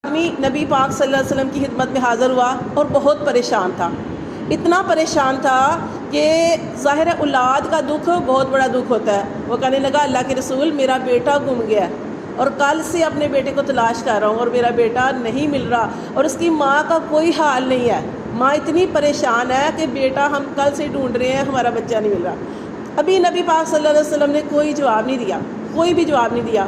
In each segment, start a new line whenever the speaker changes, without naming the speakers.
آدمی نبی پاک صلی اللہ علیہ وسلم کی خدمت میں حاضر ہوا اور بہت پریشان تھا، اتنا پریشان تھا کہ ظاہر اولاد کا دکھ بہت بڑا دکھ ہوتا ہے۔ وہ کہنے لگا اللہ کے رسول میرا بیٹا گم گیا ہے اور کل سے اپنے بیٹے کو تلاش کر رہا ہوں اور میرا بیٹا نہیں مل رہا، اور اس کی ماں کا کوئی حال نہیں ہے، ماں اتنی پریشان ہے کہ بیٹا ہم کل سے ڈھونڈ رہے ہیں ہمارا بچہ نہیں مل رہا۔ ابھی نبی پاک صلی اللہ علیہ وسلم نے کوئی جواب نہیں دیا، کوئی بھی جواب نہیں دیا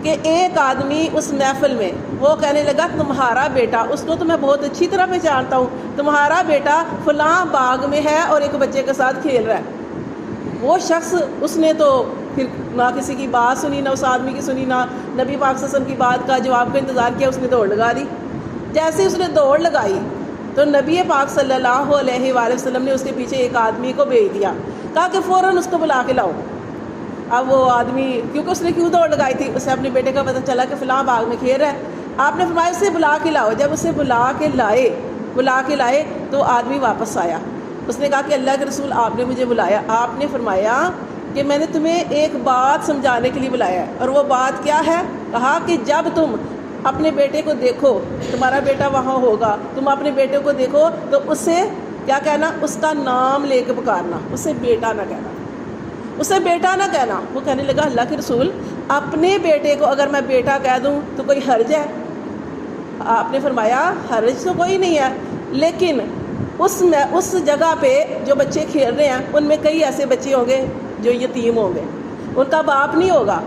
کہ ایک آدمی اس محفل میں وہ کہنے لگا تمہارا بیٹا، اس کو تو میں بہت اچھی طرح پہچانتا ہوں، تمہارا بیٹا فلاں باغ میں ہے اور ایک بچے کے ساتھ کھیل رہا ہے۔ وہ شخص اس نے تو پھر نہ کسی کی بات سنی، نہ اس آدمی کی سنی، نہ نبی پاک صلی اللہ علیہ وسلم کی بات کا جواب کا انتظار کیا، اس نے دوڑ لگا دی۔ جیسے اس نے دوڑ لگائی تو نبی پاک صلی اللہ علیہ وآلہ وسلم نے اس کے پیچھے ایک آدمی کو بھیج دیا، کہا کہ فوراً اس کو بلا کے لاؤ۔ اب وہ آدمی کیونکہ اس نے کیوں دوڑ لگائی تھی، اسے اپنے بیٹے کا پتہ چلا کہ فلاں باغ میں کھیل رہا ہے، آپ نے فرمایا اسے بلا کے لاؤ۔ جب اسے بلا کے لائے تو آدمی واپس آیا، اس نے کہا کہ اللہ کے رسول آپ نے مجھے بلایا، آپ نے فرمایا کہ میں نے تمہیں ایک بات سمجھانے کے لیے بلایا ہے، اور وہ بات کیا ہے؟ کہا کہ جب تم اپنے بیٹے کو دیکھو، تمہارا بیٹا وہاں ہوگا، تم اپنے بیٹے کو دیکھو تو اسے کیا کہنا؟ اس کا نام لے کے پکارنا، اسے بیٹا نہ کہنا، اسے بیٹا نہ کہنا۔ وہ کہنے لگا اللہ کے رسول اپنے بیٹے کو اگر میں بیٹا کہہ دوں تو کوئی حرج ہے؟ آپ نے فرمایا حرج تو کوئی نہیں ہے، لیکن اس جگہ پہ جو بچے کھیل رہے ہیں ان میں کئی ایسے بچے ہوں گے جو یتیم ہوں گے، ان کا باپ نہیں ہوگا،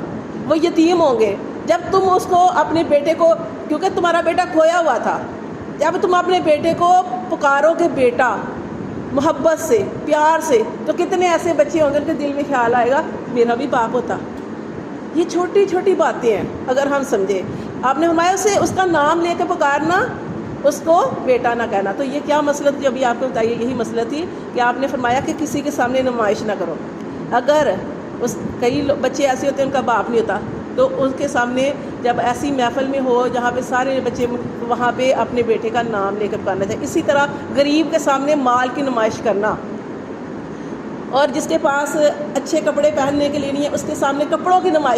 وہ یتیم ہوں گے۔ جب تم اس کو اپنے بیٹے کو، کیونکہ تمہارا بیٹا کھویا ہوا تھا، جب تم اپنے بیٹے کو پکارو کہ بیٹا محبت سے پیار سے، تو کتنے ایسے بچے ہوں گے ان کے دل میں خیال آئے گا میرا بھی باپ ہوتا۔ یہ چھوٹی چھوٹی باتیں ہیں اگر ہم سمجھیں۔ آپ نے فرمایا اسے اس کا نام لے کے پکارنا، اس کو بیٹا نہ کہنا۔ تو یہ کیا مسئلہ تھی؟ ابھی آپ کو بتائیے یہی مسئلہ تھی کہ آپ نے فرمایا کہ کسی کے سامنے نمائش نہ کرو۔ اگر کئی بچے ایسے ہوتے ہیں ان کا باپ نہیں ہوتا، تو ان کے سامنے جب ایسی محفل میں ہو جہاں پہ سارے بچے، وہاں پہ اپنے بیٹے کا نام لے کر پکارنا چاہیے۔ اسی طرح غریب کے سامنے مال کی نمائش کرنا، اور جس کے پاس اچھے کپڑے پہننے کے لیے نہیں ہے اس کے سامنے کپڑوں کی نمائش